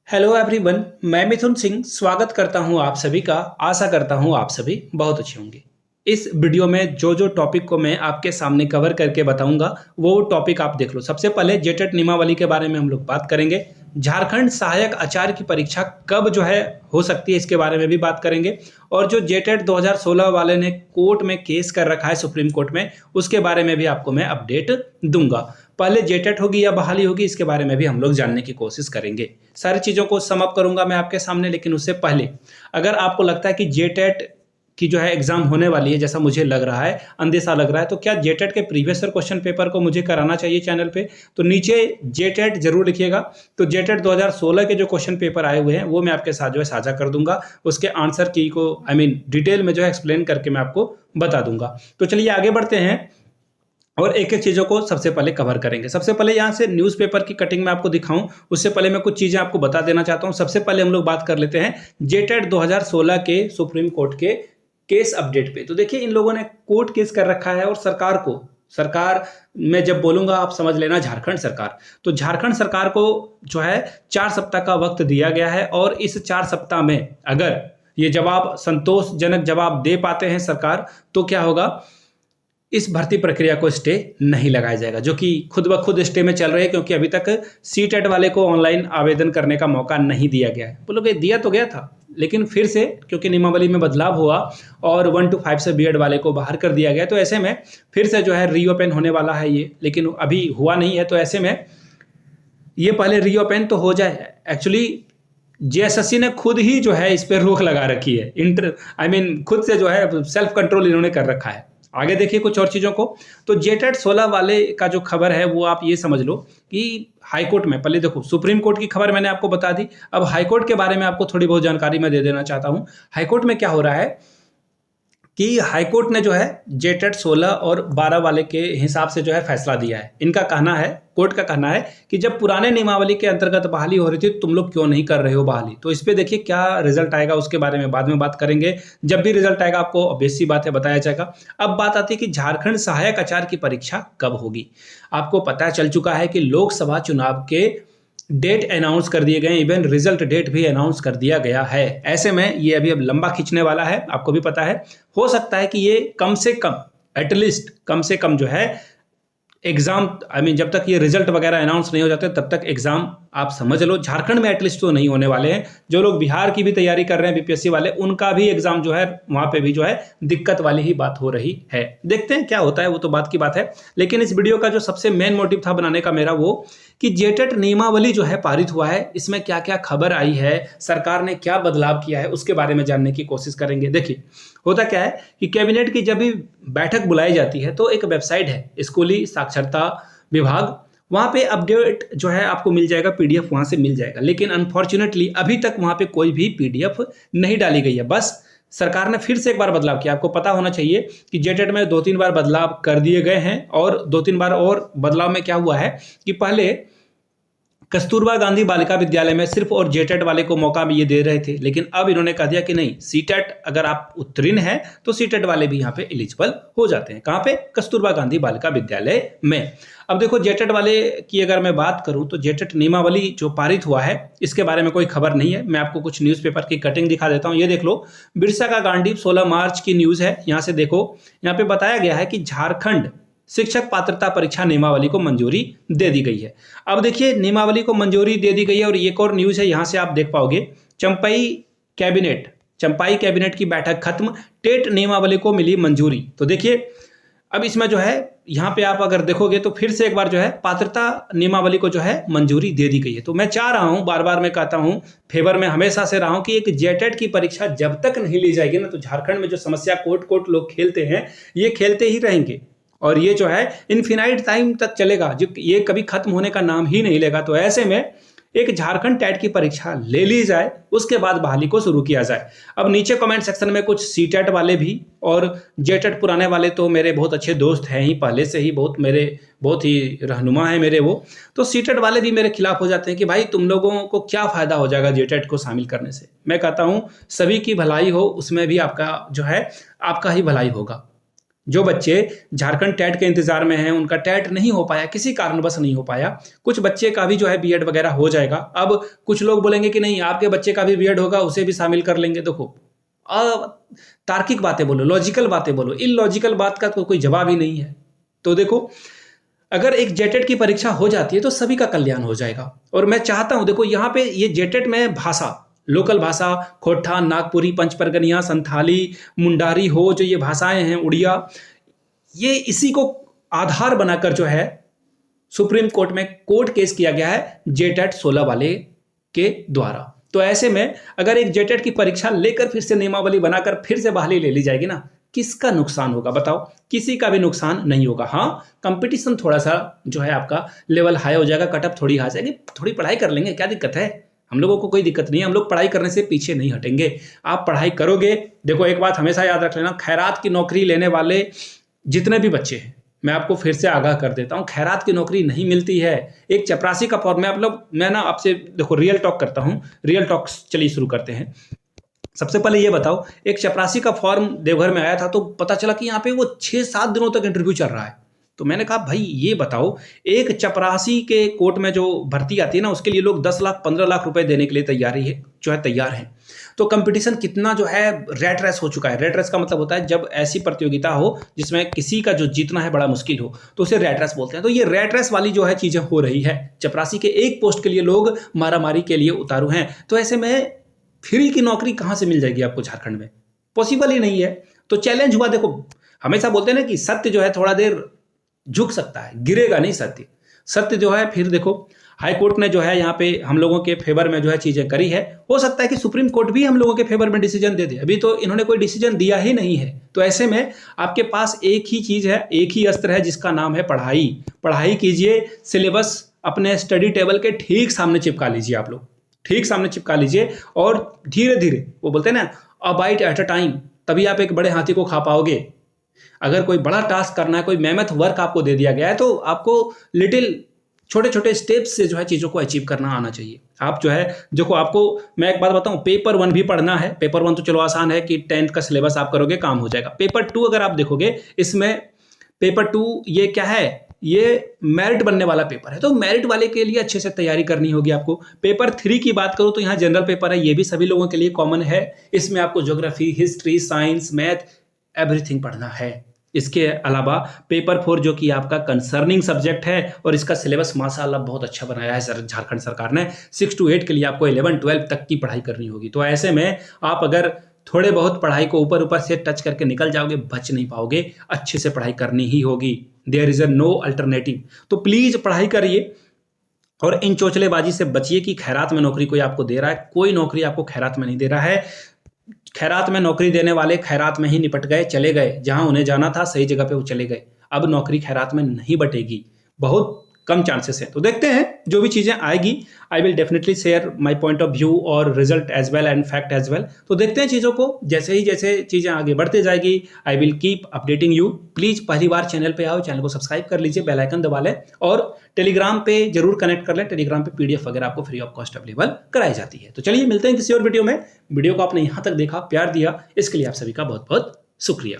Hello everyone, मैं मिथुन सिंह स्वागत करता हूं आप सभी का। आशा करता हूं आप सभी बहुत अच्छे होंगे। इस वीडियो में जो जो टॉपिक को मैं आपके सामने कवर करके बताऊंगा वो टॉपिक आप देख लो। सबसे पहले जेटेट नियमावली के बारे में हम लोग बात करेंगे। झारखंड सहायक आचार्य की परीक्षा कब हो सकती है, इसके बारे में भी बात करेंगे। और जो जेटेट 2016 वाले ने कोर्ट में केस कर रखा है सुप्रीम कोर्ट में, उसके बारे में भी आपको मैं अपडेट दूंगा। पहले जेटेट होगी या बहाली होगी, इसके बारे में भी हम लोग जानने की कोशिश करेंगे। सारी चीज़ों को सम अप करूंगा मैं आपके सामने, लेकिन उससे पहले अगर आपको लगता है कि जेटेट की एग्जाम होने वाली है, जैसा मुझे लग रहा है, अंदेशा लग रहा है, तो क्या जेटेट के प्रीवियस ईयर क्वेश्चन पेपर को मुझे कराना चाहिए चैनल पे, तो नीचे जेटेट जरूर लिखिएगा। तो जेटेट 2016 के जो क्वेश्चन पेपर आए हुए हैं वो मैं आपके साथ साझा कर दूंगा। उसके आंसर की को डिटेल में एक्सप्लेन करके मैं आपको बता दूंगा। तो चलिए आगे बढ़ते हैं और एक एक चीज़ों को सबसे पहले कवर करेंगे। सबसे पहले यहाँ से न्यूज़पेपर की कटिंग में आपको दिखाऊं, उससे पहले मैं कुछ चीज़ें आपको बता देना चाहता हूं। सबसे पहले हम लोग बात कर लेते हैं जेटेट 2016 के सुप्रीम कोर्ट के केस अपडेट पे। तो देखिए, इन लोगों ने कोर्ट केस कर रखा है और सरकार में जब बोलूंगा आप समझ लेना झारखंड सरकार। तो झारखंड सरकार को 4 सप्ताह का वक्त दिया गया है और इस 4 सप्ताह में अगर ये जवाब संतोषजनक जवाब दे पाते हैं सरकार, तो क्या होगा, इस भर्ती प्रक्रिया को स्टे नहीं लगाया जाएगा, जो कि खुद ब खुद स्टे में चल रही है, क्योंकि अभी तक सीटेट वाले को ऑनलाइन आवेदन करने का मौका नहीं दिया गया है। बोलोगे दिया तो गया था, लेकिन फिर से क्योंकि नियमावली में बदलाव हुआ और 1 to 5 से बीएड वाले को बाहर कर दिया गया, तो ऐसे में फिर से रीओपन होने वाला है ये, लेकिन अभी हुआ नहीं है। तो ऐसे में ये पहले रीओपन तो हो जाए। एक्चुअली जेएसएससी ने खुद ही इस पर रोक लगा रखी है। खुद से सेल्फ कंट्रोल इन्होंने कर रखा है। आगे देखिए कुछ और चीज़ों को। तो जेटेट 16 वाले का जो खबर है वो आप ये समझ लो कि हाईकोर्ट में, पहले देखो सुप्रीम कोर्ट की खबर मैंने आपको बता दी, अब हाईकोर्ट के बारे में आपको थोड़ी बहुत जानकारी मैं दे देना चाहता हूँ। हाईकोर्ट में क्या हो रहा है कि हाईकोर्ट ने जेटेट 16 और 12 वाले के हिसाब से फैसला दिया है। इनका कहना है, कोर्ट का कहना है कि जब पुराने नियमावली के अंतर्गत बहाली हो रही थी, तुम लोग क्यों नहीं कर रहे हो बहाली। तो इस पे देखिए क्या रिजल्ट आएगा, उसके बारे में बाद में बात करेंगे। जब भी रिजल्ट आएगा आपको ऑब्वियस सी बात है बताया जाएगा। अब बात आती है कि झारखंड सहायक आचार्य की परीक्षा कब होगी। आपको पता चल चुका है कि लोकसभा चुनाव के डेट अनाउंस कर दिए गए, इवन रिजल्ट डेट भी अनाउंस कर दिया गया है। ऐसे में ये अभी अब लंबा खींचने वाला है, आपको भी पता है। हो सकता है कि ये कम से कम एटलीस्ट कम से कम एग्जाम जब तक ये रिजल्ट वगैरह अनाउंस नहीं हो जाते तब तक एग्जाम आप समझ लो झारखंड में एटलीस्ट तो नहीं होने वाले हैं। जो लोग बिहार की भी तैयारी कर रहे हैं बीपीएससी वाले, उनका भी एग्जाम वहां पे भी दिक्कत वाली ही बात हो रही है। देखते हैं क्या होता है, वो तो बात की बात है। लेकिन इस वीडियो का जो सबसे मेन मोटिव था बनाने का मेरा, वो कि जेटेट नियमावली पारित हुआ है, इसमें क्या क्या खबर आई है, सरकार ने क्या बदलाव किया है, उसके बारे में जानने की कोशिश करेंगे। देखिए होता क्या है कि कैबिनेट की जब भी बैठक बुलाई जाती है तो एक वेबसाइट है स्कूली साक्षरता विभाग, वहाँ पे अपडेट आपको मिल जाएगा, पीडीएफ वहाँ से मिल जाएगा। लेकिन अनफॉर्चुनेटली अभी तक वहाँ पे कोई भी पीडीएफ नहीं डाली गई है। बस सरकार ने फिर से एक बार बदलाव किया। आपको पता होना चाहिए कि जेटेट में 2-3 बार बदलाव कर दिए गए हैं, और 2-3 बार और बदलाव में क्या हुआ है कि पहले कस्तूरबा गांधी बालिका विद्यालय में सिर्फ और जेटेट वाले को मौका भी ये दे रहे थे, लेकिन अब इन्होंने कह दिया कि नहीं, सीटेट अगर आप उत्तीर्ण हैं तो सीटेट वाले भी यहाँ पे एलिजिबल हो जाते हैं। कहाँ पे? कस्तूरबा गांधी बालिका विद्यालय में। अब देखो जेटेट वाले की अगर मैं बात करूं तो जेटेट नियमावली जो पारित हुआ है इसके बारे में कोई खबर नहीं है। मैं आपको कुछ न्यूज़पेपर की कटिंग दिखा देता हूं। ये देख लो, बिरसा का गांधी 16 मार्च की न्यूज़ है। यहाँ से देखो, यहाँ पे बताया गया है कि झारखंड शिक्षक पात्रता परीक्षा नियमावली को मंजूरी दे दी गई है। अब देखिए नियमावली को मंजूरी दे दी गई है, और एक और न्यूज़ है, यहाँ से आप देख पाओगे, चंपाई कैबिनेट की बैठक खत्म, टेट नियमावली को मिली मंजूरी। तो देखिए अब इसमें यहाँ पे आप अगर देखोगे तो फिर से एक बार पात्रता नियमावली को मंजूरी दे दी गई है। तो मैं चाह रहा हूँ, बार बार मैं कहता हूँ, फेवर में हमेशा से रहा हूँ कि एक जेटेट की परीक्षा जब तक नहीं ली जाएगी ना, तो झारखंड में जो समस्या कोर्ट लोग खेलते हैं ये खेलते ही रहेंगे, और ये इनफिनाइट टाइम तक चलेगा, जो ये कभी खत्म होने का नाम ही नहीं लेगा। तो ऐसे में एक झारखंड टेट की परीक्षा ले ली जाए, उसके बाद बहाली को शुरू किया जाए। अब नीचे कमेंट सेक्शन में कुछ सीटेट वाले भी और जेटेट पुराने वाले तो मेरे बहुत अच्छे दोस्त हैं ही, पहले से ही बहुत ही रहनुमा है मेरे वो, तो सीटेट वाले भी मेरे खिलाफ हो जाते हैं कि भाई तुम लोगों को क्या फ़ायदा हो जाएगा जेटेट को शामिल करने से। मैं कहता हूँ सभी की भलाई हो, उसमें भी आपका आपका ही भलाई होगा। जो बच्चे झारखंड टेट के इंतजार में हैं, उनका टेट नहीं हो पाया, किसी कारणवश नहीं हो पाया, कुछ बच्चे का भी जो है बीएड वगैरह हो जाएगा। अब कुछ लोग बोलेंगे कि नहीं आपके बच्चे का भी बीएड होगा, उसे भी शामिल कर लेंगे। देखो तार्किक बातें बोलो, लॉजिकल बातें बोलो, इलॉजिकल बात का तो कोई जवाब ही नहीं है। तो देखो अगर एक जेटेट की परीक्षा हो जाती है तो सभी का कल्याण हो जाएगा। और मैं चाहता हूं, देखो यहाँ पे ये जेटेट में भाषा, लोकल भाषा, खोटा, नागपुरी, पंचपरगनिया, संथाली, मुंडारी हो, जो ये भाषाएं हैं, उड़िया, ये इसी को आधार बनाकर जो है सुप्रीम कोर्ट में कोर्ट केस किया गया है जेटेट 16 वाले के द्वारा। तो ऐसे में अगर एक जेटेट की परीक्षा लेकर फिर से नियमावली बनाकर फिर से बहाली ले ली जाएगी ना, किसका नुकसान होगा बताओ? किसी का भी नुकसान नहीं होगा। हाँ, कंपटीशन थोड़ा सा जो है आपका लेवल हाई हो जाएगा, कटअप थोड़ी हाई जाएगी, थोड़ी पढ़ाई कर लेंगे, क्या दिक्कत है? हम लोगों को कोई दिक्कत नहीं है, हम लोग पढ़ाई करने से पीछे नहीं हटेंगे। आप पढ़ाई करोगे। देखो एक बात हमेशा याद रख लेना, खैरात की नौकरी लेने वाले जितने भी बच्चे हैं, मैं आपको फिर से आगाह कर देता हूं, खैरात की नौकरी नहीं मिलती है। एक चपरासी का फॉर्म मैं ना आपसे देखो रियल टॉक करता हूं, रियल टॉक चलिए शुरू करते हैं। सबसे पहले ये बताओ, एक चपरासी का फॉर्म देवघर में आया था तो पता चला कि यहाँ पे वो 6-7 दिनों तक इंटरव्यू चल रहा है। तो मैंने कहा भाई ये बताओ, एक चपरासी के कोर्ट में जो भर्ती आती है ना, उसके लिए लोग 10 लाख 15 लाख रुपए देने के लिए तैयार हैं। तो कंपटीशन कितना जो है रेट रेस हो चुका है। रेट रेस का मतलब होता है जब ऐसी प्रतियोगिता हो जिसमें किसी का जो जीतना है बड़ा मुश्किल हो, तो उसे रेट रेस बोलते हैं। तो ये रेट रेस वाली जो है चीजें हो रही है। चपरासी के एक पोस्ट के लिए लोग मारामारी के लिए उतारू हैं। तो ऐसे में फ्री की नौकरी कहां से मिल जाएगी आपको झारखंड में? पॉसिबल ही नहीं है। तो चैलेंज हुआ। देखो हमेशा बोलते हैं ना कि सत्य जो है थोड़ा देर झुक सकता है, गिरेगा नहीं सत्य जो है। फिर देखो हाई कोर्ट ने जो है यहाँ पे हम लोगों के फेवर में जो है चीजें करी है। हो सकता है कि सुप्रीम कोर्ट भी हम लोगों के फेवर में डिसीजन दे दे, अभी तो इन्होंने कोई डिसीजन दिया ही नहीं है। तो ऐसे में आपके पास एक ही चीज है, एक ही अस्त्र है, जिसका नाम है पढ़ाई। पढ़ाई कीजिए, सिलेबस अपने स्टडी टेबल के ठीक सामने चिपका लीजिए, आप लोग ठीक सामने चिपका लीजिए, और धीरे धीरे, वो बोलते हैं ना a bite at a time, तभी आप एक बड़े हाथी को खा पाओगे। अगर कोई बड़ा टास्क करना है, कोई मेहनत वर्क आपको दे दिया गया है, तो आपको लिटिल छोटे छोटे स्टेप्स से जो है चीज़ों को अचीव करना आना चाहिए। आप जो है देखो, आपको मैं एक बात बताऊं, पेपर 1 भी पढ़ना है। पेपर 1 तो चलो आसान है कि 10th का सिलेबस आप करोगे काम हो जाएगा। पेपर 2 अगर आप देखोगे, इसमें पेपर 2 ये क्या है, ये मेरिट बनने वाला पेपर है। तो मेरिट वाले के लिए अच्छे से तैयारी करनी होगी आपको। पेपर 3 की बात करूं तो यहाँ जनरल पेपर है, ये भी सभी लोगों के लिए कॉमन है। इसमें आपको geography, history, science, math, everything पढ़ना है। इसके अलावा पेपर 4 जो कि आपका कंसर्निंग सब्जेक्ट है, और इसका सिलेबस माशाल्लाह बहुत अच्छा बनाया है झारखंड सरकार ने। 6 to 8 के लिए आपको 11-12 तक की पढ़ाई करनी होगी। तो ऐसे में आप अगर थोड़े बहुत पढ़ाई को ऊपर से टच करके निकल जाओगे, बच नहीं पाओगे। अच्छे से पढ़ाई करनी ही होगी, there is a no alternative. तो प्लीज पढ़ाई करिए और इन चोचलेबाजी से बचिए कि खैरात में नौकरी कोई आपको दे रहा है। कोई नौकरी आपको खैरात में नहीं दे रहा है। खैरात में नौकरी देने वाले खैरात में ही निपट गए, चले गए जहां उन्हें जाना था, सही जगह पे वो चले गए। अब नौकरी खैरात में नहीं बटेगी, बहुत कम चांसेस है। तो देखते हैं जो भी चीजें आएगी, I will definitely share my point of view और result as well and fact as well. तो देखते हैं चीजों को, जैसे चीजें आगे बढ़ते जाएगी I will keep updating you. Please पहली बार चैनल पे आओ, चैनल को सब्सक्राइब कर लीजिए, बेल आइकन दबा लें, और टेलीग्राम पे जरूर कनेक्ट कर लें। टेलीग्राम पे PDF वगैरह आपको फ्री ऑफ कॉस्ट अवेलेबल कराई जाती है। तो चलिए मिलते हैं किसी और वीडियो में। वीडियो को आपने यहाँ तक देखा, प्यार दिया, इसके लिए आप सभी का बहुत बहुत शुक्रिया।